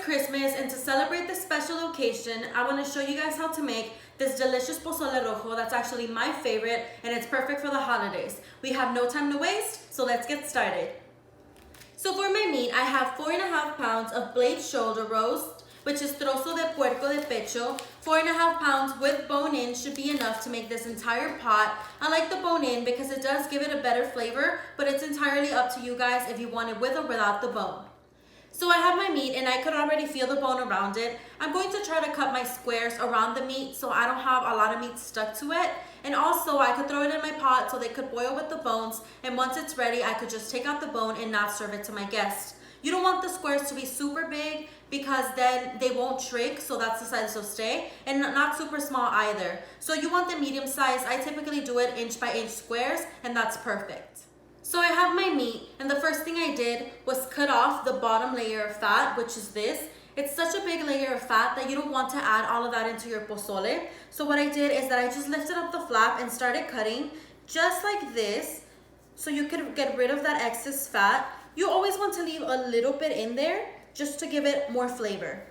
Christmas, and to celebrate this special occasion, I want to show you guys how to make this delicious pozole rojo that's actually my favorite, and it's perfect for the holidays. We have no time to waste, so let's get started. So for my meat, I have 4.5 pounds of blade shoulder roast, which is trozo de puerco de pecho. 4.5 pounds with bone-in should be enough to make this entire pot. I like the bone-in because it does give it a better flavor, but it's entirely up to you guys if you want it with or without the bone. So I have my meat and I could already feel the bone around it. I'm going to try to cut my squares around the meat so I don't have a lot of meat stuck to it. And also I could throw it in my pot so they could boil with the bones, and once it's ready, I could just take out the bone and not serve it to my guests. You don't want the squares to be super big because then they won't shrink, so that's the size they'll stay, and not super small either. So you want the medium size. I typically do it inch by inch squares, and that's perfect. So I have my meat, and the first thing I did was cut off the bottom layer of fat, which is this. It's such a big layer of fat that you don't want to add all of that into your pozole. So what I did is that I just lifted up the flap and started cutting just like this, so you could get rid of that excess fat. You always want to leave a little bit in there just to give it more flavor.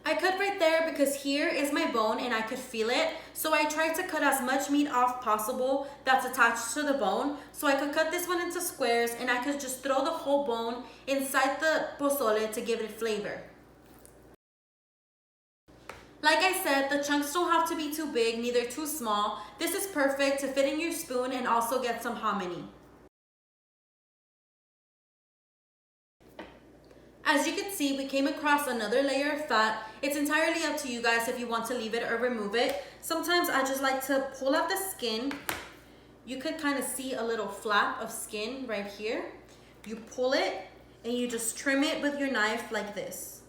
I cut right there because here is my bone and I could feel it. So I tried to cut as much meat off possible that's attached to the bone. So I could cut this one into squares and I could just throw the whole bone inside the pozole to give it flavor. Like I said, the chunks don't have to be too big, neither too small. This is perfect to fit in your spoon and also get some hominy. As you can see, we came across another layer of fat. It's entirely up to you guys if you want to leave it or remove it. Sometimes I just like to pull out the skin. You could kind of see a little flap of skin right here. You pull it and you just trim it with your knife like this.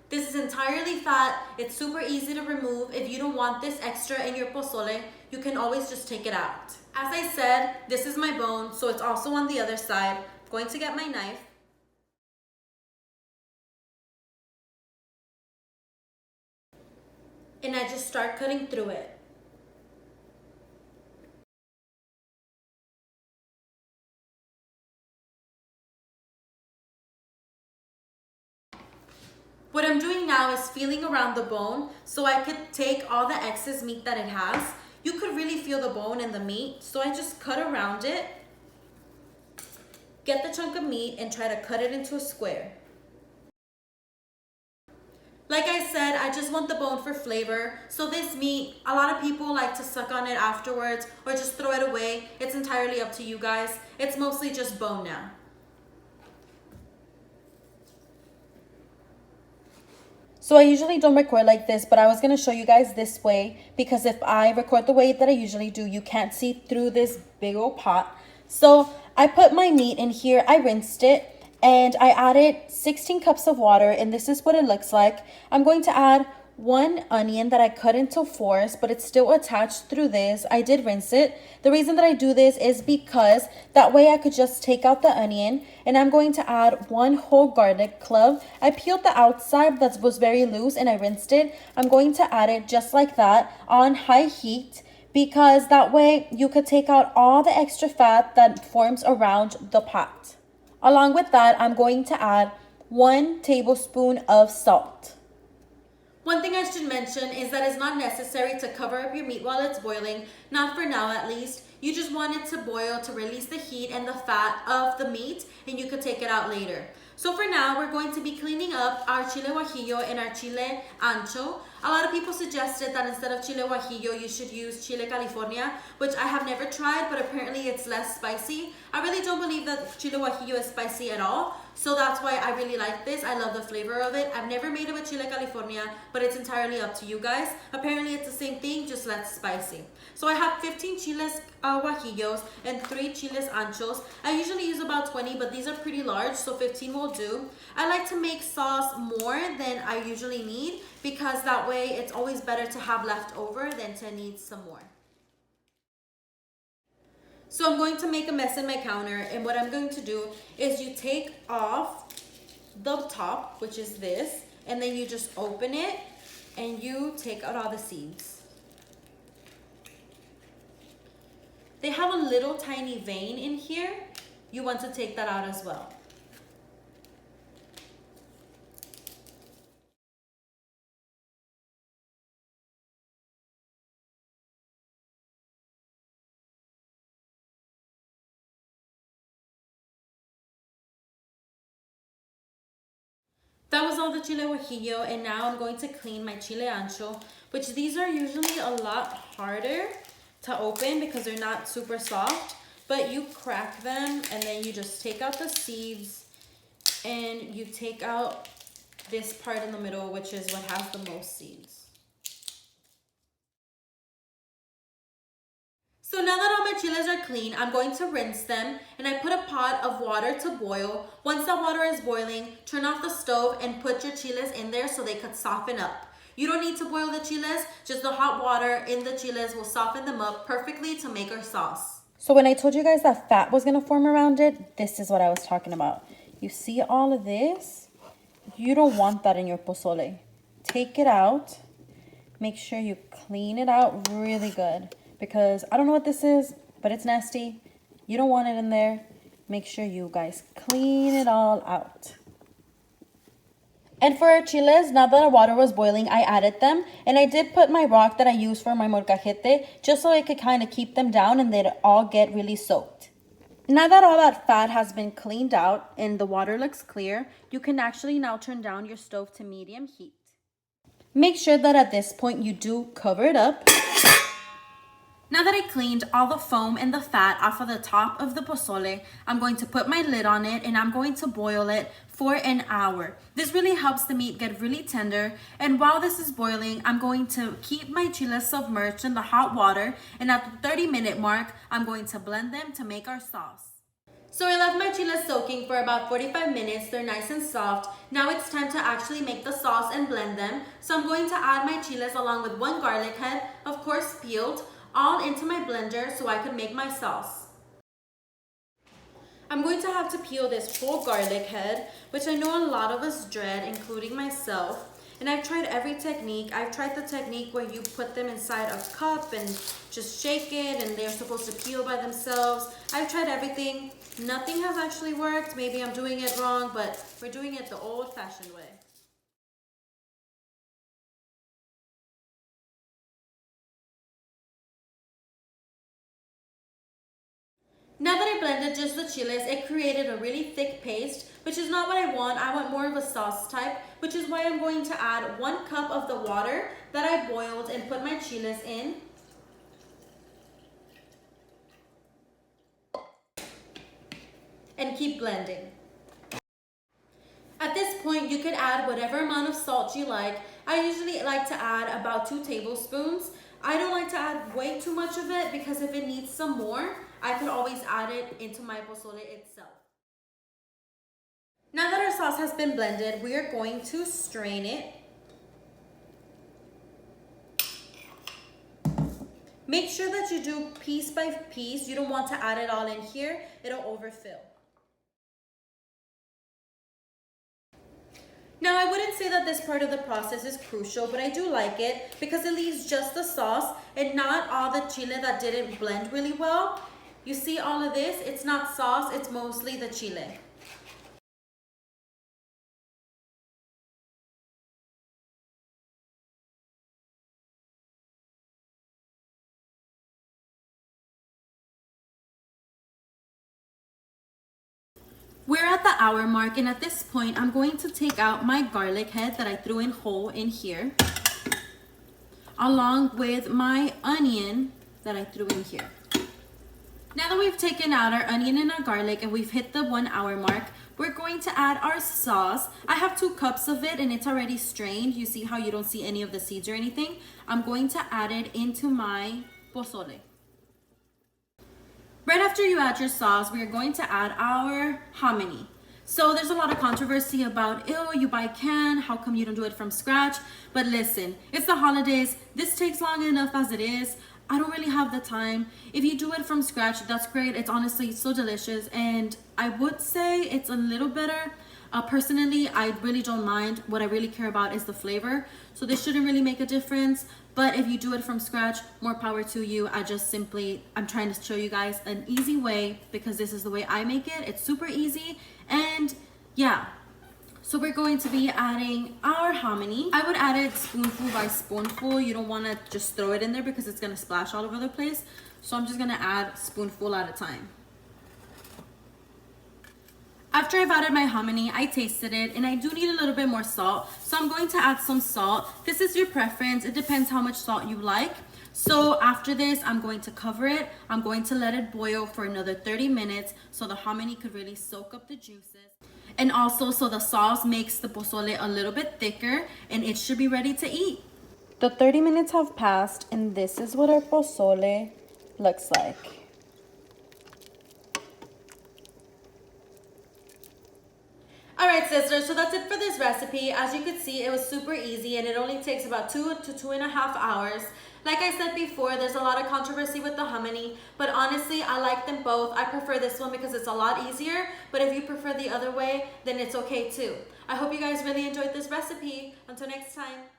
This is entirely fat. It's super easy to remove. If you don't want this extra in your pozole, you can always just take it out. As I said, this is my bone, so it's also on the other side. I'm going to get my knife. And I just start cutting through it. What I'm doing now is feeling around the bone so I could take all the excess meat that it has. You could really feel the bone and the meat, so I just cut around it, get the chunk of meat, and try to cut it into a square. Like I said, I just want the bone for flavor. So this meat, a lot of people like to suck on it afterwards or just throw it away. It's entirely up to you guys. It's mostly just bone now. So I usually don't record like this, but I was going to show you guys this way because if I record the way that I usually do, you can't see through this big old pot. So I put my meat in here, I rinsed it, and I added 16 cups of water, and this is what it looks like. I'm going to add 1 onion that I cut into 4s, but it's still attached through this. I did rinse it. The reason that I do this is because that way I could just take out the onion, and I'm going to add 1 whole garlic clove. I peeled the outside that was very loose and I rinsed it. I'm going to add it just like that on high heat because that way you could take out all the extra fat that forms around the pot. Along with that, I'm going to add 1 tablespoon of salt. One thing I should mention is that it's not necessary to cover up your meat while it's boiling, not for now at least. You just want it to boil to release the heat and the fat of the meat, and you could take it out later. So for now, we're going to be cleaning up our chile guajillo and our chile ancho. A lot of people suggested that instead of chile guajillo, you should use chile California, which I have never tried, but apparently it's less spicy. I really don't believe that chile guajillo is spicy at all, so that's why I really like this. I love the flavor of it. I've never made it with chile California, but it's entirely up to you guys. Apparently it's the same thing, just less spicy. So I have 15 chiles guajillos and 3 chiles anchos. I usually use about 20, but these are pretty large, so 15 will do. I like to make sauce more than I usually need because that way it's always better to have left over than to need some more. So I'm going to make a mess in my counter, and what I'm going to do is you take off the top, which is this, and then you just open it and you take out all the seeds. they have a little tiny vein in here. You want to take that out as well. That was all the chile guajillo, and now I'm going to clean my chile ancho, which these are usually a lot harder to open because they're not super soft, but you crack them and then you just take out the seeds and you take out this part in the middle, which is what has the most seeds. So now that all my chiles are clean, I'm going to rinse them, and I put a pot of water to boil. Once the water is boiling, turn off the stove and put your chiles in there so they could soften up. You don't need to boil the chiles, just the hot water in the chiles will soften them up perfectly to make our sauce. So when I told you guys that fat was gonna form around it, this is what I was talking about. You see all of this? You don't want that in your pozole. Take it out. Make sure you clean it out really good, because I don't know what this is, but it's nasty. You don't want it in there. Make sure you guys clean it all out. And for our chiles, now that our water was boiling, I added them. And I did put my rock that I use for my molcajete, just so it could kind of keep them down and they'd all get really soaked. Now that all that fat has been cleaned out and the water looks clear, you can actually now turn down your stove to medium heat. Make sure that at this point you do cover it up. Now that I cleaned all the foam and the fat off of the top of the pozole, I'm going to put my lid on it and I'm going to boil it for an hour. This really helps the meat get really tender, and while this is boiling, I'm going to keep my chiles submerged in the hot water, and at the 30-minute mark, I'm going to blend them to make our sauce. So I left my chiles soaking for about 45 minutes. They're nice and soft. Now it's time to actually make the sauce and blend them. So I'm going to add my chiles along with 1 garlic head, of course peeled, all into my blender so I could make my sauce. I'm going to have to peel this full garlic head, which I know a lot of us dread, including myself. And I've tried every technique. I've tried the technique where you put them inside a cup and just shake it and they're supposed to peel by themselves. I've tried everything. Nothing has actually worked. Maybe I'm doing it wrong, but we're doing it the old-fashioned way. Now that I blended just the chiles, it created a really thick paste, which is not what I want. I want more of a sauce type, which is why I'm going to add 1 cup of the water that I boiled and put my chiles in. And keep blending. At this point, you could add whatever amount of salt you like. I usually like to add about 2 tablespoons. I don't like to add way too much of it because if it needs some more, I could always add it into my pozole itself. Now that our sauce has been blended, we are going to strain it. Make sure that you do piece by piece. You don't want to add it all in here. It'll overfill. Now, I wouldn't say that this part of the process is crucial, but I do like it because it leaves just the sauce and not all the chile that didn't blend really well. You see all of this? It's not sauce, it's mostly the chile. We're at the hour mark, and at this point, I'm going to take out my garlic head that I threw in whole in here, along with my onion that I threw in here. Now that we've taken out our onion and our garlic and we've hit the 1 hour mark, we're going to add our sauce. I have 2 cups of it and it's already strained. You see how you don't see any of the seeds or anything? I'm going to add it into my pozole. Right after you add your sauce, we are going to add our hominy. So there's a lot of controversy about, ew, you buy canned, how come you don't do it from scratch? But listen, it's the holidays. This takes long enough as it is. I don't really have the time. If you do it from scratch, that's great. It's honestly so delicious. And I would say it's a little better. Personally, I really don't mind. What I really care about is the flavor. So this shouldn't really make a difference. But if you do it from scratch, more power to you. I'm trying to show you guys an easy way because this is the way I make it. It's super easy. And yeah, so we're going to be adding our hominy. I would add it spoonful by spoonful. You don't want to just throw it in there because it's going to splash all over the place. So I'm just going to add spoonful at a time. After I've added my hominy, I tasted it and I do need a little bit more salt. So I'm going to add some salt. This is your preference. It depends how much salt you like. So after this, I'm going to cover it. I'm going to let it boil for another 30 minutes so the hominy could really soak up the juices. And also so the sauce makes the pozole a little bit thicker and it should be ready to eat. The 30 minutes have passed and this is what our pozole looks like. Alright Sizzlers, so that's it for this recipe. As you can see, it was super easy and it only takes about 2 to 2.5 hours. Like I said before, there's a lot of controversy with the hominy, but honestly, I like them both. I prefer this one because it's a lot easier, but if you prefer the other way, then it's okay too. I hope you guys really enjoyed this recipe. Until next time.